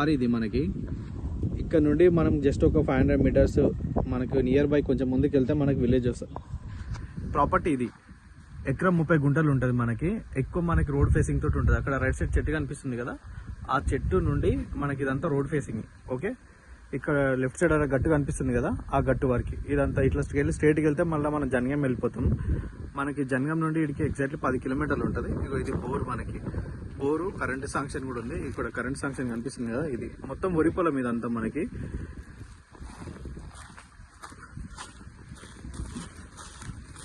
దారి ఇది మనకి. ఇక్కడ నుండి మనం జస్ట్ ఒక 500 మీటర్స్ మనకు నియర్ బై కొంచెం ముందుకు వెళ్తే మనకి విలేజ్ వస్తుంది. ప్రాపర్టీ ఇది ఎకరం 30 గుంటలు ఉంటుంది మనకి. ఎక్కువ మనకి రోడ్ ఫేసింగ్ తోటి ఉంటుంది. అక్కడ రైట్ సైడ్ చెట్టు కనిపిస్తుంది కదా, ఆ చెట్టు నుండి మనకి ఇదంతా రోడ్ ఫేసింగ్. ఓకే, ఇక్కడ లెఫ్ట్ సైడ్ గట్టు కనిపిస్తుంది కదా, ఆ గట్టు వరకు ఇదంతా ఇట్లా వెళ్ళి స్ట్రేట్కి వెళ్తే మళ్ళీ మనం జనగాం వెళ్ళిపోతాం. మనకి జనగాం నుండి ఇక్కడికి ఎగ్జాక్ట్లీ 10 కిలోమీటర్లు ఉంటుంది. ఇది బోర్, మనకి బోరు కరెంట్ శాంక్షన్ కూడా ఉంది. ఇక్కడ కరెంట్ శాంక్షన్ కనిపిస్తుంది కదా, ఇది మొత్తం వరి పొలం ఇదంతా మనకి.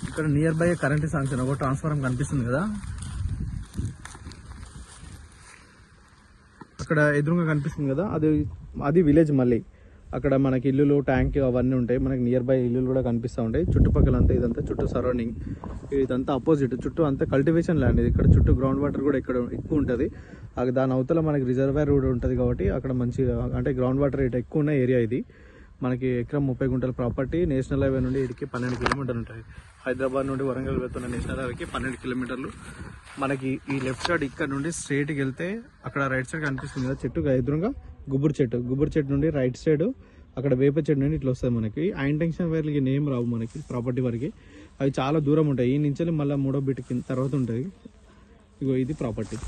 ఇక్కడ నియర్ బై కరెంట్ శాంక్షన్ ఒక ట్రాన్స్ఫార్మర్ కనిపిస్తుంది కదా, అక్కడ ఎదురుగా కనిపిస్తుంది కదా, అది విలేజ్. మళ్ళీ అక్కడ మనకి ఇల్లులు, ట్యాంక్ అవన్నీ ఉంటాయి. మనకి నియర్ బై ఇల్లులు కూడా కనిపిస్తూ ఉంటాయి. చుట్టుపక్కల అంతా ఇదంతా చుట్టూ సరౌండింగ్ ఇదంతా అపోజిట్, చుట్టూ అంతా కల్టివేషన్ ల్యాండ్ ఇది. ఇక్కడ చుట్టూ గ్రౌండ్ వాటర్ కూడా ఇక్కడ ఎక్కువ ఉంటుంది. దాని అవతల మనకి రిజర్వాయర్ కూడా ఉంటుంది కాబట్టి అక్కడ మంచిగా అంటే గ్రౌండ్ వాటర్ రేట్ ఎక్కువ ఉన్న ఏరియా ఇది. మనకి ఎకరం 30 గుంటల ప్రాపర్టీ. నేషనల్ హైవే నుండి ఇడికి 12 కిలోమీటర్లు ఉంటుంది. హైదరాబాద్ నుండి వరంగల్ వెళ్తున్న నేషనల్ హైవేకి 12 కిలోమీటర్లు. మనకి ఈ లెఫ్ట్ సైడ్ ఇక్కడ నుండి స్ట్రైట్కి వెళ్తే అక్కడ రైట్ సైడ్ కనిపిస్తుంది కదా చెట్టు ఎదురుగా గుబ్బురు చెట్టు నుండి రైట్ సైడ్ అక్కడ వేప చెట్టు నుండి ఇట్లా వస్తుంది మనకి. ఆ ఇంటెన్షన్ వైర్లకి నేమ్ రావు మనకి ప్రాపర్టీ వరకు, అవి చాలా దూరం ఉంటాయి. ఈ నుంచి మళ్ళీ 3వ బిట్ తర్వాత ఉంటుంది. ఇగో ఇది ప్రాపర్టీ.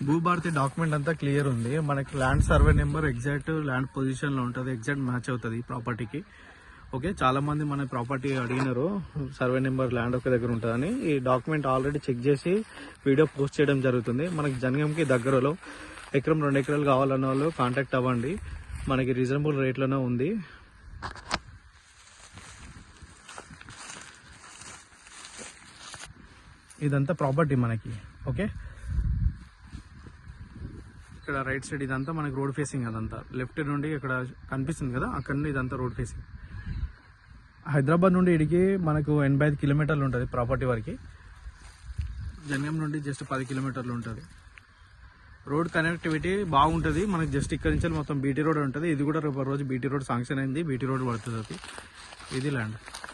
భూభారతి డాక్యుమెంట్ అంతా క్లియర్ ఉంది. మనకి land survey number exact land పొజిషన్లో ఉంటుంది, ఎగ్జాక్ట్ మ్యాచ్ అవుతుంది ఈ ప్రాపర్టీకి. ఓకే, చాలా మంది మన ప్రాపర్టీ అడిగినారు సర్వే నెంబర్ ల్యాండ్ ఒక దగ్గర ఉంటుందని. ఈ డాక్యుమెంట్ ఆల్రెడీ చెక్ చేసి వీడియో పోస్ట్ చేయడం జరుగుతుంది. మనకి జనగాంకి దగ్గరలో ఎకరం 2 ఎకరాలు కావాలన్న వాళ్ళు కాంటాక్ట్ అవ్వండి. మనకి రీజనబుల్ రేట్లోనే ఉంది. ఇదంతా ప్రాపర్టీ మనకి. ఓకే, ఇక్కడ రైట్ సైడ్ ఇదంతా మనకి రోడ్ ఫేసింగ్. అదంతా లెఫ్ట్ నుండి ఇక్కడ కనిపిస్తుంది కదా, అక్కడ నుండి ఇదంతా రోడ్ ఫేసింగ్. హైదరాబాద్ నుండి ఇడికి మనకు 85 కిలోమీటర్లు ఉంటుంది ప్రాపర్టీ వరకు. జనగాం నుండి జస్ట్ 10 కిలోమీటర్లు ఉంటుంది. రోడ్ కనెక్టివిటీ బాగుంటుంది మనకి. జస్ట్ ఇక్కడ నుంచి మొత్తం బీటీ రోడ్ ఉంటుంది. ఇది కూడా రేపు రోజు బీటీ రోడ్ శాంక్షన్ అయింది, బీటీ రోడ్ పడుతుంది. ఇది ల్యాండ్.